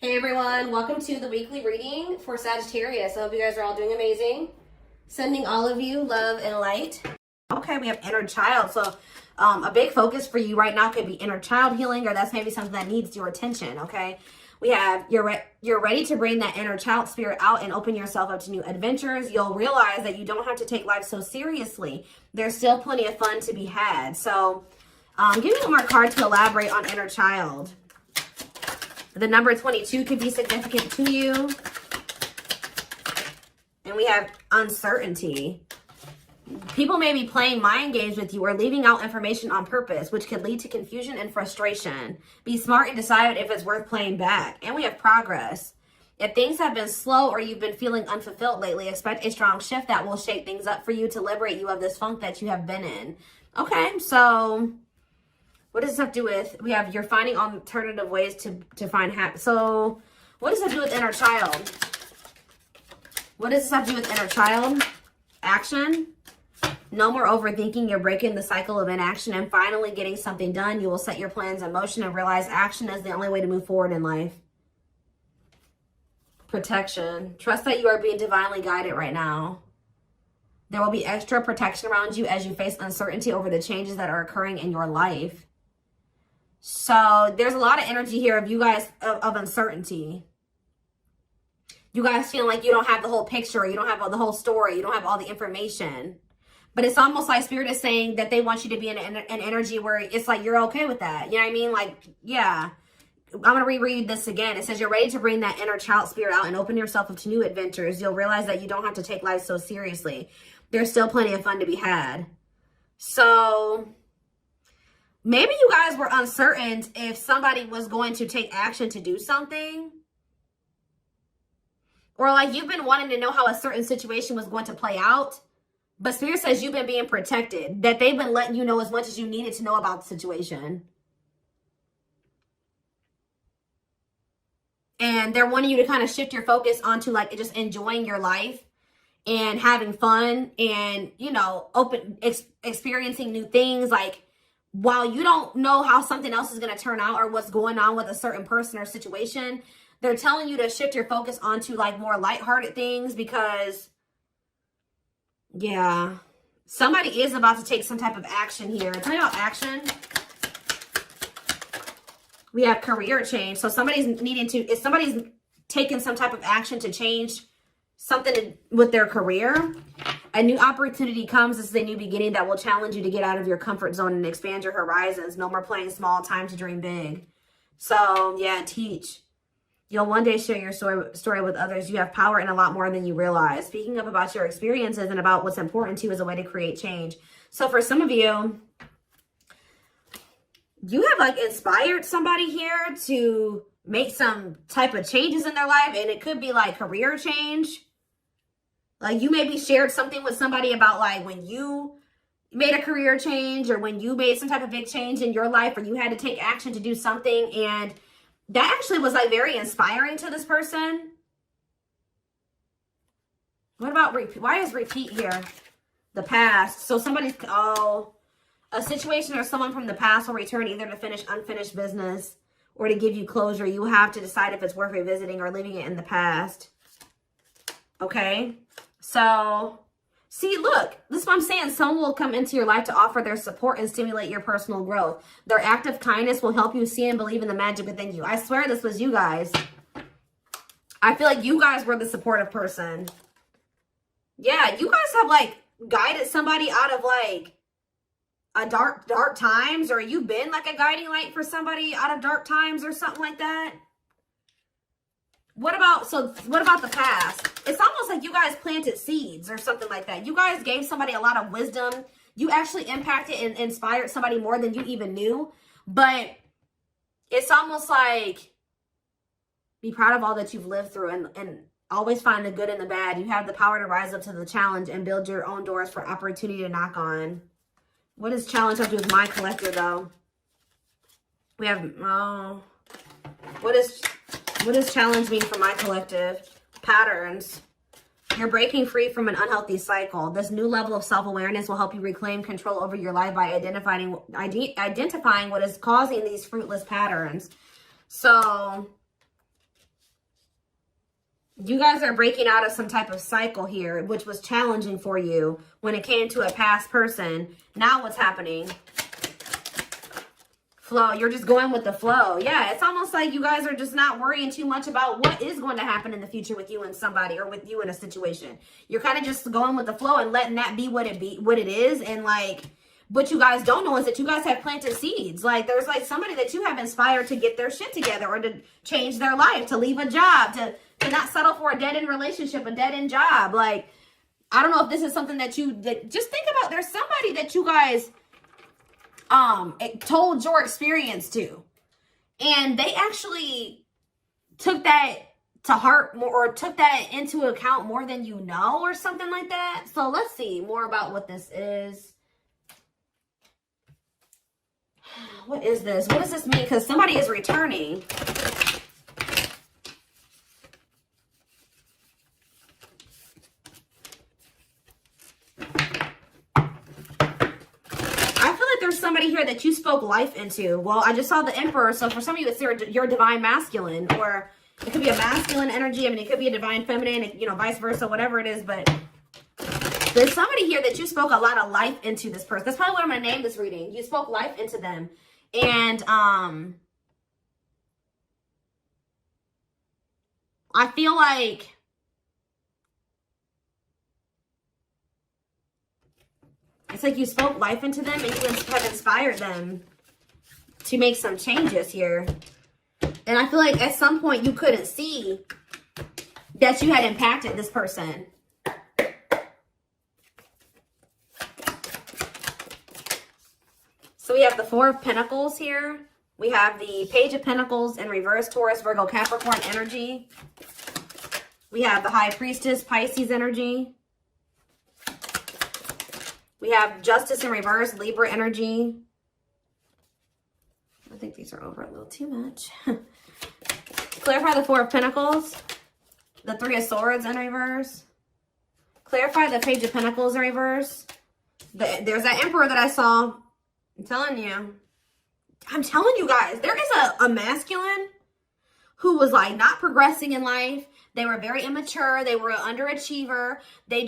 Hey everyone, welcome to the weekly reading for Sagittarius. I hope you guys are all doing amazing. Sending all of you love and light. Okay, we have inner child. So a big focus for you right now could be inner child healing, or that's maybe something that needs your attention, okay? We have you're ready to bring that inner child spirit out and open yourself up to new adventures. You'll realize that you don't have to take life so seriously. There's still plenty of fun to be had. So give me one more card to elaborate on inner child. The number 22 could be significant to you. And we have uncertainty. People may be playing mind games with you or leaving out information on purpose, which could lead to confusion and frustration. Be smart and decide if it's worth playing back. And we have progress. If things have been slow or you've been feeling unfulfilled lately, expect a strong shift that will shake things up for you to liberate you of this funk that you have been in. Okay, so what does this have to do with? We have you're finding alternative ways to find happiness. So what does that do with inner child? What does this have to do with inner child? Action. No more overthinking. You're breaking the cycle of inaction and finally getting something done. You will set your plans in motion and realize action is the only way to move forward in life. Protection. Trust that you are being divinely guided right now. There will be extra protection around you as you face uncertainty over the changes that are occurring in your life. So there's a lot of energy here of you guys of uncertainty. You guys feel like you don't have the whole picture. You don't have the whole story. You don't have all the information. But it's almost like Spirit is saying that they want you to be in an energy where it's like you're okay with that. You know what I mean? Like, yeah. I'm going to reread this again. It says you're ready to bring that inner child spirit out and open yourself up to new adventures. You'll realize that you don't have to take life so seriously. There's still plenty of fun to be had. So maybe you guys were uncertain if somebody was going to take action to do something. Or like you've been wanting to know how a certain situation was going to play out. But Spirit says you've been being protected. That they've been letting you know as much as you needed to know about the situation. And they're wanting you to kind of shift your focus onto like just enjoying your life. And having fun. And, you know, experiencing new things. Like, while you don't know how something else is going to turn out or what's going on with a certain person or situation, they're telling you to shift your focus onto like more lighthearted things because, yeah, somebody is about to take some type of action here. Tell me about action. We have career change. So somebody's taking some type of action to change something with their career. A new opportunity comes. This is a new beginning that will challenge you to get out of your comfort zone and expand your horizons. No more playing small, time to dream big. So, yeah, teach. You'll one day share your story with others. You have power in a lot more than you realize. Speaking up about your experiences and about what's important to you is a way to create change. So for some of you, you have like inspired somebody here to make some type of changes in their life. And it could be like career change. Like you maybe shared something with somebody about like when you made a career change or when you made some type of big change in your life or you had to take action to do something. And that actually was like very inspiring to this person. What about repeat? Why is repeat here? The past. So somebody's, a situation or someone from the past will return either to finish unfinished business or to give you closure. You have to decide if it's worth revisiting or leaving it in the past. Okay. So, see, look, this is what I'm saying. Someone will come into your life to offer their support and stimulate your personal growth. Their act of kindness will help you see and believe in the magic within you. I swear this was you guys. I feel like you guys were the supportive person. Yeah, you guys have, like, guided somebody out of, like, a dark times. Or you've been, like, a guiding light for somebody out of dark times or something like that. What about the past? It's almost like you guys planted seeds or something like that. You guys gave somebody a lot of wisdom. You actually impacted and inspired somebody more than you even knew. But it's almost like be proud of all that you've lived through and always find the good and the bad. You have the power to rise up to the challenge and build your own doors for opportunity to knock on. What does challenge have to do with my collector, though? We have, what does challenge mean for my collective? Patterns. You're breaking free from an unhealthy cycle. This new level of self-awareness will help you reclaim control over your life by identifying what is causing these fruitless patterns. So You guys are breaking out of some type of cycle here, which was challenging for you when it came to a past person. Now what's happening? Flow. You're just going with the flow. Yeah, it's almost like you guys are just not worrying too much about what is going to happen in the future with you and somebody, or with you in a situation. You're kind of just going with the flow and letting that be what it is. And like, what you guys don't know is that you guys have planted seeds. Like, there's like somebody that you have inspired to get their shit together, or to change their life, to leave a job, to not settle for a dead-end relationship, a dead-end job. Like, I don't know if this is something that just think about. There's somebody that you guys told your experience to, and they actually took that to heart more, or took that into account more than you know, or something like that. So let's see more about what this is. What is this? What does this mean? Because somebody is returning. Somebody here that you spoke life into. Well, I just saw the Emperor, so for some of you, it's your divine masculine, or it could be a masculine energy. I mean, it could be a divine feminine, you know, vice versa, whatever it is. But there's somebody here that you spoke a lot of life into this person. That's probably what I'm going to name this reading. You spoke life into them. And I feel like it's like you spoke life into them, and you have inspired them to make some changes here. And I feel like at some point you couldn't see that you had impacted this person. So we have the Four of Pentacles here. We have the Page of Pentacles in reverse, Taurus, Virgo, Capricorn energy. We have the High Priestess, Pisces energy. We have Justice in reverse, Libra energy. I think these are over a little too much. Clarify the Four of Pentacles. The Three of Swords in reverse. Clarify the Page of Pentacles in reverse. There's that Emperor that I saw. I'm telling you guys, there is a masculine who was like not progressing in life. They were very immature. They were an underachiever. They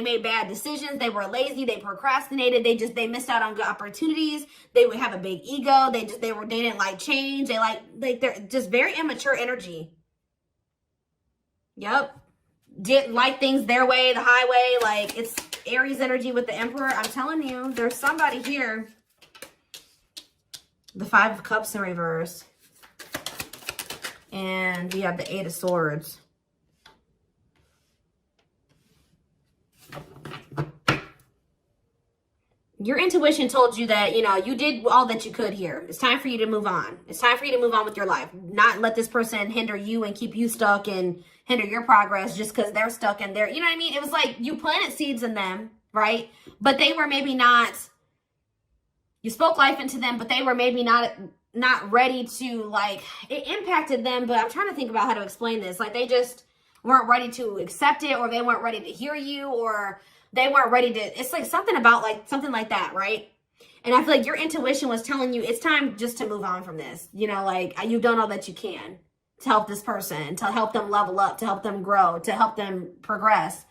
made bad decisions. They were lazy. They procrastinated. They missed out on good opportunities. They would have a big ego. They didn't like change. They're just very immature energy. Yep. Didn't like things their way, the highway. Like, it's Aries energy with the Emperor. I'm telling you, there's somebody here. The Five of Cups in reverse. And we have the Eight of Swords. Your intuition told you that, you know, you did all that you could here. It's time for you to move on. It's time for you to move on with your life. Not let this person hinder you and keep you stuck and hinder your progress just because they're stuck in there. You know what I mean? It was like you planted seeds in them, right? But they were maybe not, you spoke life into them, but they were maybe not ready to, like, it impacted them. But I'm trying to think about how to explain this. Like, they just weren't ready to accept it, or they weren't ready to hear you, or they weren't ready to, it's like something about like, something like that, right? And I feel like your intuition was telling you it's time just to move on from this. You know, like, you've done all that you can to help this person, to help them level up, to help them grow, to help them progress.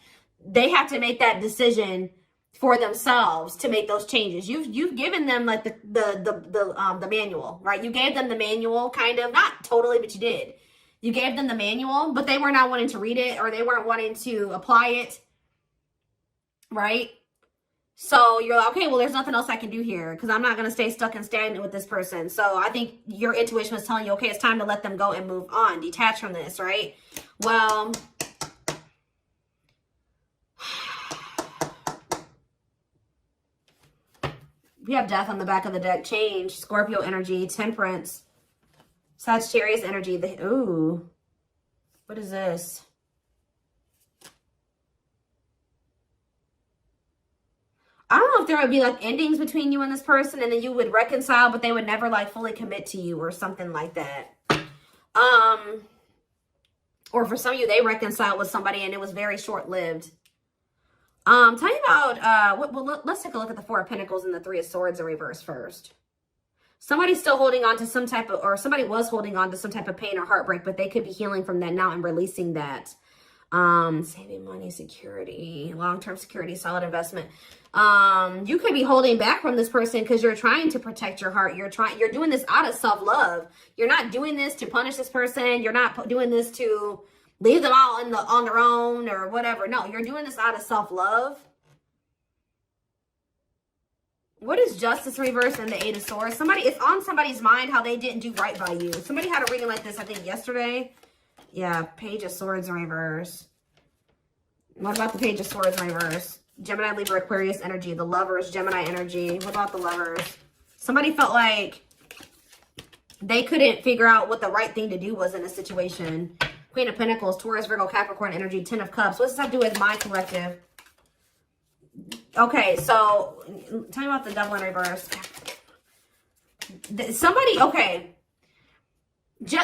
They have to make that decision for themselves to make those changes. You've given them like the manual, right? You gave them the manual, kind of, not totally, but you did. You gave them the manual, but they were not wanting to read it, or they weren't wanting to apply it, right? So you're like, okay, well, there's nothing else I can do here because I'm not going to stay stuck and stagnant with this person. So I think your intuition was telling you, okay, it's time to let them go and move on, detach from this, right? Well, we have Death on the back of the deck. Change, Scorpio energy, Temperance, Sagittarius energy. Ooh, what is this? I don't know if there would be like endings between you and this person, and then you would reconcile, but they would never like fully commit to you or something like that. Or for some of you, they reconciled with somebody and it was very short-lived. Tell me about, let's take a look at the Four of Pentacles and the Three of Swords in reverse first. Somebody's still holding on to some type of, or somebody was holding on to some type of pain or heartbreak, but they could be healing from that now and releasing that. Saving money, security, long-term security, solid investment. You could be holding back from this person because you're trying to protect your heart. You're doing this out of self-love. You're not doing this to punish this person. You're not doing this to leave them all on their own or whatever. No, you're doing this out of self-love. What is Justice reverse and the Eight of Swords? It's on somebody's mind how they didn't do right by you. Somebody had a reading like this, I think, yesterday. Yeah, Page of Swords in reverse. What about the Page of Swords in reverse? Gemini, Libra, Aquarius energy. The Lovers, Gemini energy. What about the Lovers? Somebody felt like they couldn't figure out what the right thing to do was in a situation. Queen of Pentacles, Taurus, Virgo, Capricorn energy. Ten of Cups. What does that have to do with my collective? Okay, so tell me about the Devil in reverse. Okay.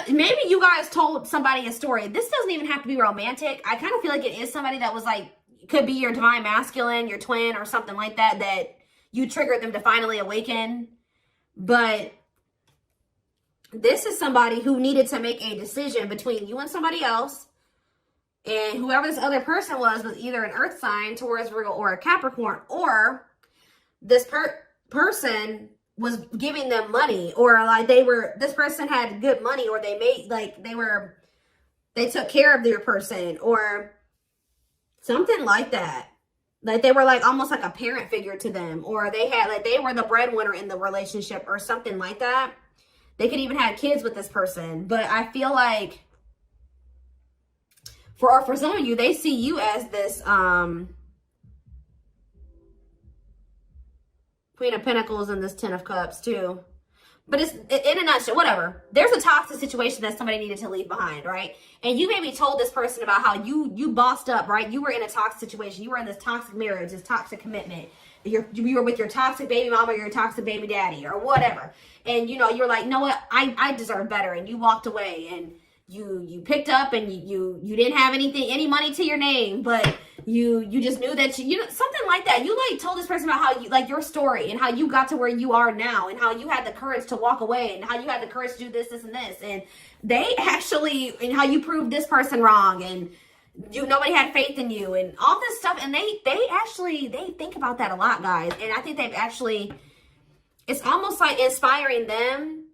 Maybe you guys told somebody a story. This doesn't even have to be romantic. I kind of feel like it is somebody that was like, could be your divine masculine, your twin, or something like that, that you triggered them to finally awaken. But this is somebody who needed to make a decision between you and somebody else. And whoever this other person was either an earth sign, Taurus, Virgo, or a Capricorn, or this person was giving them money, or like this person had good money, or they took care of their person, or something like that. Like they were like almost like a parent figure to them, or they were the breadwinner in the relationship or something like that. They could even have kids with this person. But I feel like for some of you, they see you as this Queen of Pentacles and this Ten of Cups too. But it's in a nutshell, whatever. There's a toxic situation that somebody needed to leave behind, right? And you maybe told this person about how you bossed up, right? You were in a toxic situation. You were in this toxic marriage, this toxic commitment. You were with your toxic baby mama or your toxic baby daddy or whatever. And, you're like, you know what? I deserve better. And you walked away and you picked up and you didn't have any money to your name, but you just knew that something like that. You like told this person about how you like your story and how you got to where you are now and how you had the courage to walk away and how you had the courage to do this and this. And they actually, and how you proved this person wrong and nobody had faith in you and all this stuff. And they think about that a lot, guys. And I think it's almost like inspiring them.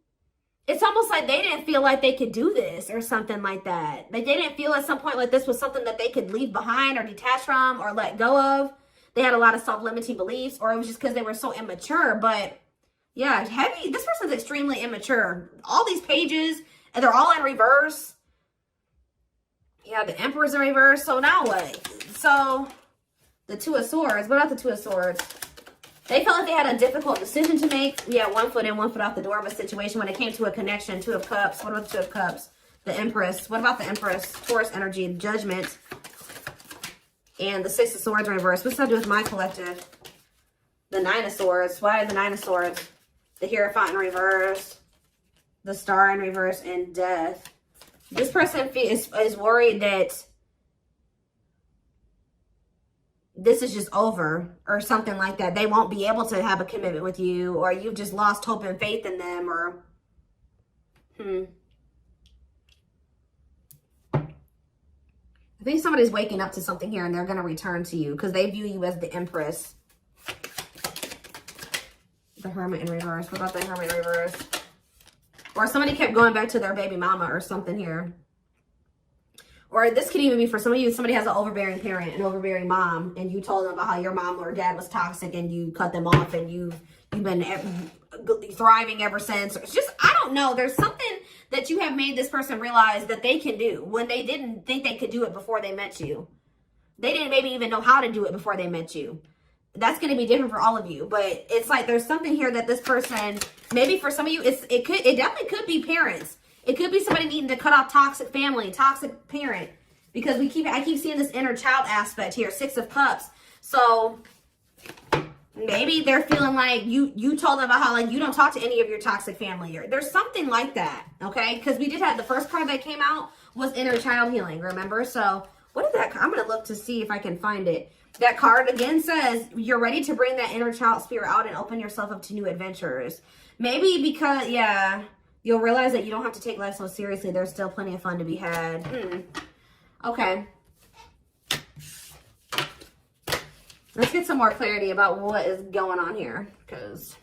It's almost like they didn't feel like they could do this or something like that. They didn't feel at some point like this was something that they could leave behind or detach from or let go of. They had a lot of self-limiting beliefs, or it was just because they were so immature. But yeah, this person's extremely immature. All these pages, and they're all in reverse. Yeah, the Emperor's in reverse. So now what? So the Two of Swords. What about the Two of Swords? They felt like they had a difficult decision to make. Yeah, 1 foot in, 1 foot out the door of a situation when it came to a connection. Two of Cups. What about the Two of Cups? The Empress. What about the Empress? Taurus energy, Judgment. And the Six of Swords in reverse. What's that do with my collective? The Nine of Swords. Why the Nine of Swords? The Hierophant in reverse. The Star in reverse. And Death. This person is worried that this is just over or something like that. They won't be able to have a commitment with you, or you've just lost hope and faith in them, or I think somebody's waking up to something here and they're going to return to you because they view you as the Empress. The Hermit in reverse. What about the Hermit in reverse? Or somebody kept going back to their baby mama or something here. Or this could even be for some of you, somebody has an overbearing parent, an overbearing mom, and you told them about how your mom or dad was toxic and you cut them off and you've been thriving ever since. It's just, I don't know. There's something that you have made this person realize that they can do when they didn't think they could do it before they met you. They didn't maybe even know how to do it before they met you. That's going to be different for all of you. But it's like there's something here that this person, maybe for some of you, it definitely could be parents. It could be somebody needing to cut off toxic family, toxic parent. Because I keep seeing this inner child aspect here, Six of Cups. So maybe they're feeling like you told them about how like you don't talk to any of your toxic family. Or there's something like that, okay? Because we did have the first card that came out was inner child healing, remember? So what is that? I'm going to look to see if I can find it. That card again says you're ready to bring that inner child spirit out and open yourself up to new adventures. Maybe because, yeah, you'll realize that you don't have to take life so seriously. There's still plenty of fun to be had. Okay. Let's get some more clarity about what is going on here, because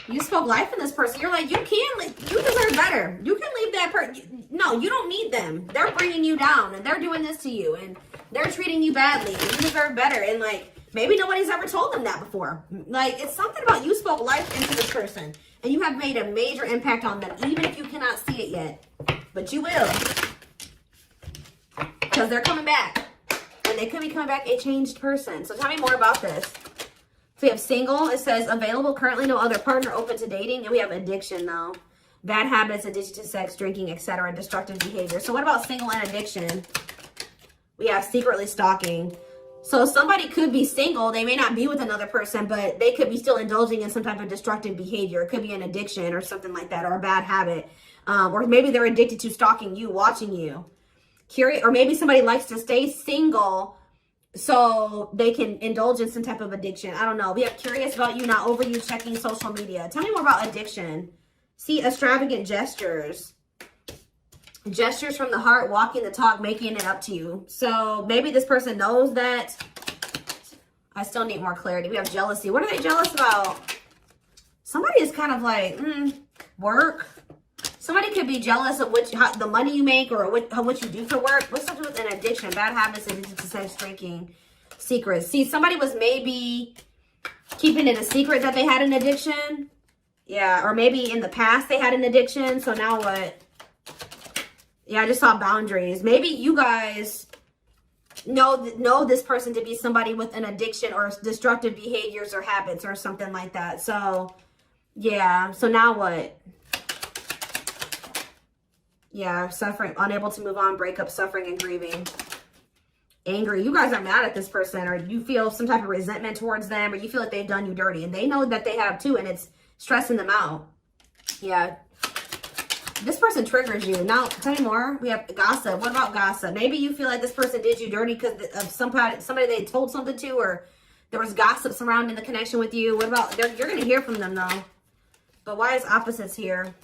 you spoke life in this person. You're like, you deserve better. You can leave that person. No, you don't need them. They're bringing you down, and they're doing this to you, and they're treating you badly, and you deserve better. And like, maybe nobody's ever told them that before. Like, it's something about you spoke life into this person, and you have made a major impact on them, even if you cannot see it yet. But you will, because they're coming back, and they could be coming back a changed person. So tell me more about this. So we have single. It says available, currently no other partner, open to dating. And we have addiction, though. Bad habits, addiction to sex, drinking, etc. Destructive behavior. So what about single and addiction? We have secretly stalking. So somebody could be single. They may not be with another person, but they could be still indulging in some type of destructive behavior. It could be an addiction or something like that, or a bad habit. Or maybe they're addicted to stalking you, watching you. Curious, or maybe somebody likes to stay single so they can indulge in some type of addiction. I don't know. We have curious about you, not over you, checking social media. Tell me more about addiction. See, extravagant gestures. Gestures from the heart, walking the talk, making it up to you. So maybe this person knows that. I still need more clarity. We have jealousy. What are they jealous about? Somebody is kind of like, work. Somebody could be jealous of the money you make, or what you do for work. What's something with an addiction? Bad habits, addiction to sex, drinking, secrets. See, somebody was maybe keeping it a secret that they had an addiction. Yeah, or maybe in the past they had an addiction. So now what? Yeah, I just saw boundaries. Maybe you guys know this person to be somebody with an addiction or destructive behaviors or habits or something like that. So, yeah. So now what? Yeah, suffering, unable to move on, breakup, suffering, and grieving. Angry. You guys are mad at this person, or you feel some type of resentment towards them, or you feel like they've done you dirty, and they know that they have too, and it's stressing them out. Yeah. This person triggers you. Now, tell me more. We have gossip. What about gossip? Maybe you feel like this person did you dirty because of somebody they told something to, or there was gossip surrounding the connection with you. What about, you're going to hear from them, though. But why is opposites here?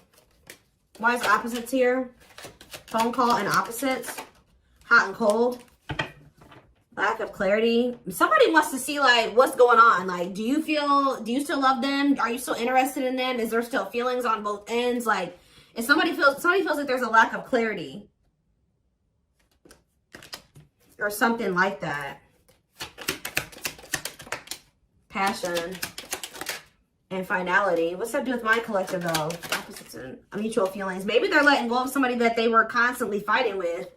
Why is opposites here? Phone call and opposites. Hot and cold. Lack of clarity. Somebody wants to see, like, what's going on. Like, do you still love them? Are you still interested in them? Is there still feelings on both ends? Like, if somebody feels like there's a lack of clarity. Or something like that. Passion. And finality. What's that do with my collective, though? Opposites and mutual feelings. Maybe they're letting go of somebody that they were constantly fighting with.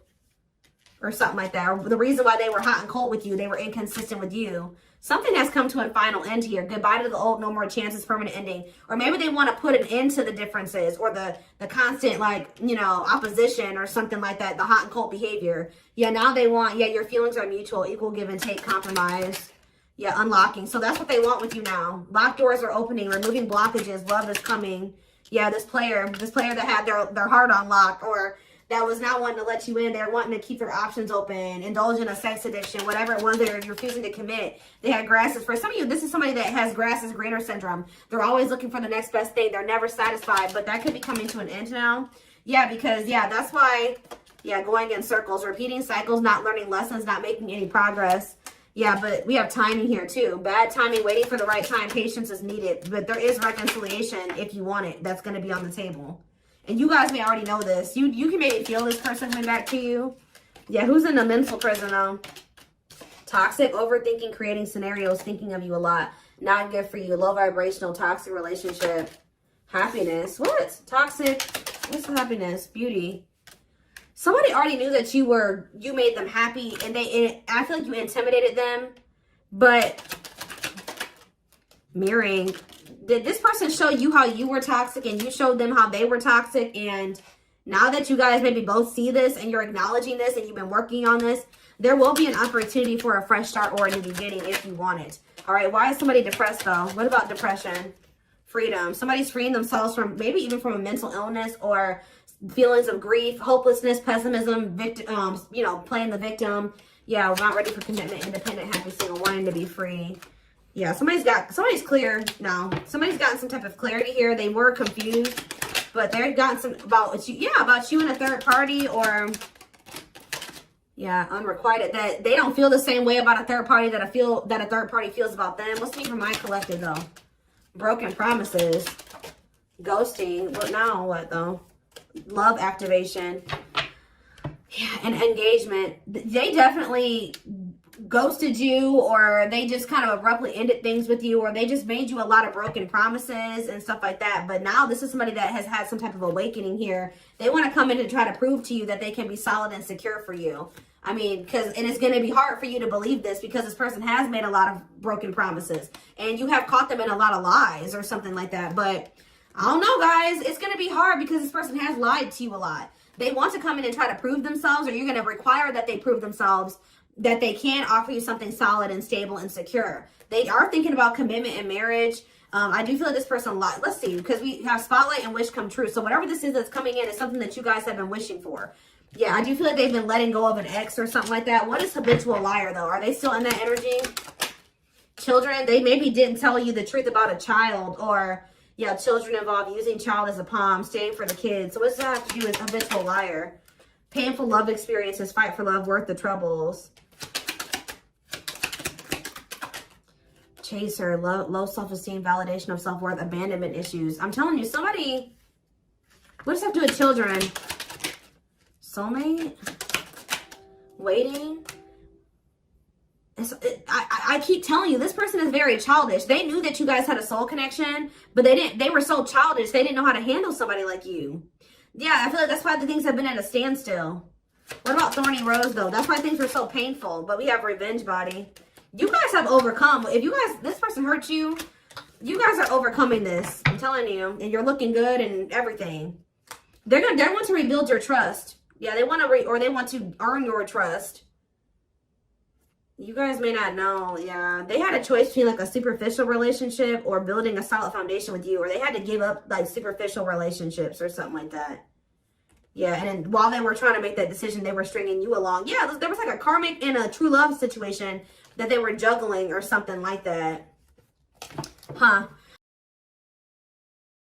Or something like that. Or the reason why they were hot and cold with you. They were inconsistent with you. Something has come to a final end here. Goodbye to the old, no more chances, permanent ending. Or maybe they want to put an end to the differences. Or the constant, like, you know, opposition or something like that. The hot and cold behavior. Yeah, now they want, yeah, your feelings are mutual. Equal give and take, compromise. Yeah, unlocking. So that's what they want with you now. Locked doors are opening, removing blockages. Love is coming. Yeah, this player that had their heart on lock, or that was not wanting to let you in. They're wanting to keep their options open, indulge in a sex addiction, whatever it was they're refusing to commit. They had grasses. For some of you, this is somebody that has grass is greener syndrome. They're always looking for the next best thing. They're never satisfied, but that could be coming to an end now. Yeah, because, yeah, that's why, yeah, going in circles, repeating cycles, not learning lessons, not making any progress. Yeah, but we have timing here too. Bad timing, waiting for the right time. Patience is needed. But there is reconciliation if you want it. That's going to be on the table. And you guys may already know this. You can maybe feel this person coming back to you. Yeah, who's in a mental prison though? Toxic, overthinking, creating scenarios, thinking of you a lot. Not good for you. Low vibrational, toxic relationship. Happiness. What? Toxic. What's happiness? Beauty. Somebody already knew that you made them happy, and I feel like you intimidated them. But mirroring, did this person show you how you were toxic, and you showed them how they were toxic? And now that you guys maybe both see this, and you're acknowledging this, and you've been working on this, there will be an opportunity for a fresh start or a new beginning if you want it. All right, why is somebody depressed though? What about depression? Freedom. Somebody's freeing themselves from, maybe even from a mental illness, or feelings of grief, hopelessness, pessimism, victim, you know, playing the victim. Yeah, we're not ready for commitment, independent, happy, single, wanting to be free. Yeah, somebody's clear now. Somebody's gotten some type of clarity here. They were confused, but they've gotten some about you. Yeah, about you and a third party, or yeah, unrequited. That they don't feel the same way about a third party that a third party feels about them. What's me for my collective though? Broken promises, ghosting. What now? What though? Love activation. Yeah, and engagement. They definitely ghosted you, or they just kind of abruptly ended things with you, or they just made you a lot of broken promises and stuff like that. But now this is somebody that has had some type of awakening here. They want to come in to try to prove to you that they can be solid and secure for you. I mean, and it's going to be hard for you to believe this because this person has made a lot of broken promises and you have caught them in a lot of lies or something like that. But I don't know, guys. It's going to be hard because this person has lied to you a lot. They want to come in and try to prove themselves, or you're going to require that they prove themselves that they can offer you something solid and stable and secure. They are thinking about commitment and marriage. I do feel like this person lied. Let's see, because we have spotlight and wish come true. So whatever this is that's coming in is something that you guys have been wishing for. Yeah, I do feel like they've been letting go of an ex or something like that. What is habitual liar, though? Are they still in that energy? Children, they maybe didn't tell you the truth about a child, or yeah, children involved, using child as a palm, staying for the kids. So what's that have to do with habitual liar? Painful love experiences, fight for love, worth the troubles. Chaser, low self-esteem, validation of self-worth, abandonment issues. I'm telling you, somebody, what does that have to do with children? Soulmate? Waiting? I keep telling you, this person is very childish. They knew that you guys had a soul connection, but they were so childish, they didn't know how to handle somebody like you. Yeah, I feel like that's why the things have been at a standstill. What about Thorny Rose, though? That's why things were so painful, but we have Revenge Body. You guys have overcome. If you guys, this person hurt you, you guys are overcoming this. I'm telling you, and you're looking good and everything. They want to rebuild your trust. Yeah, they want to they want to earn your trust. You guys may not know. Yeah, they had a choice between like a superficial relationship or building a solid foundation with you, or they had to give up like superficial relationships or something like that. Yeah, and then while they were trying to make that decision, they were stringing you along. Yeah, there was like a karmic and a true love situation that they were juggling or something like that. Huh.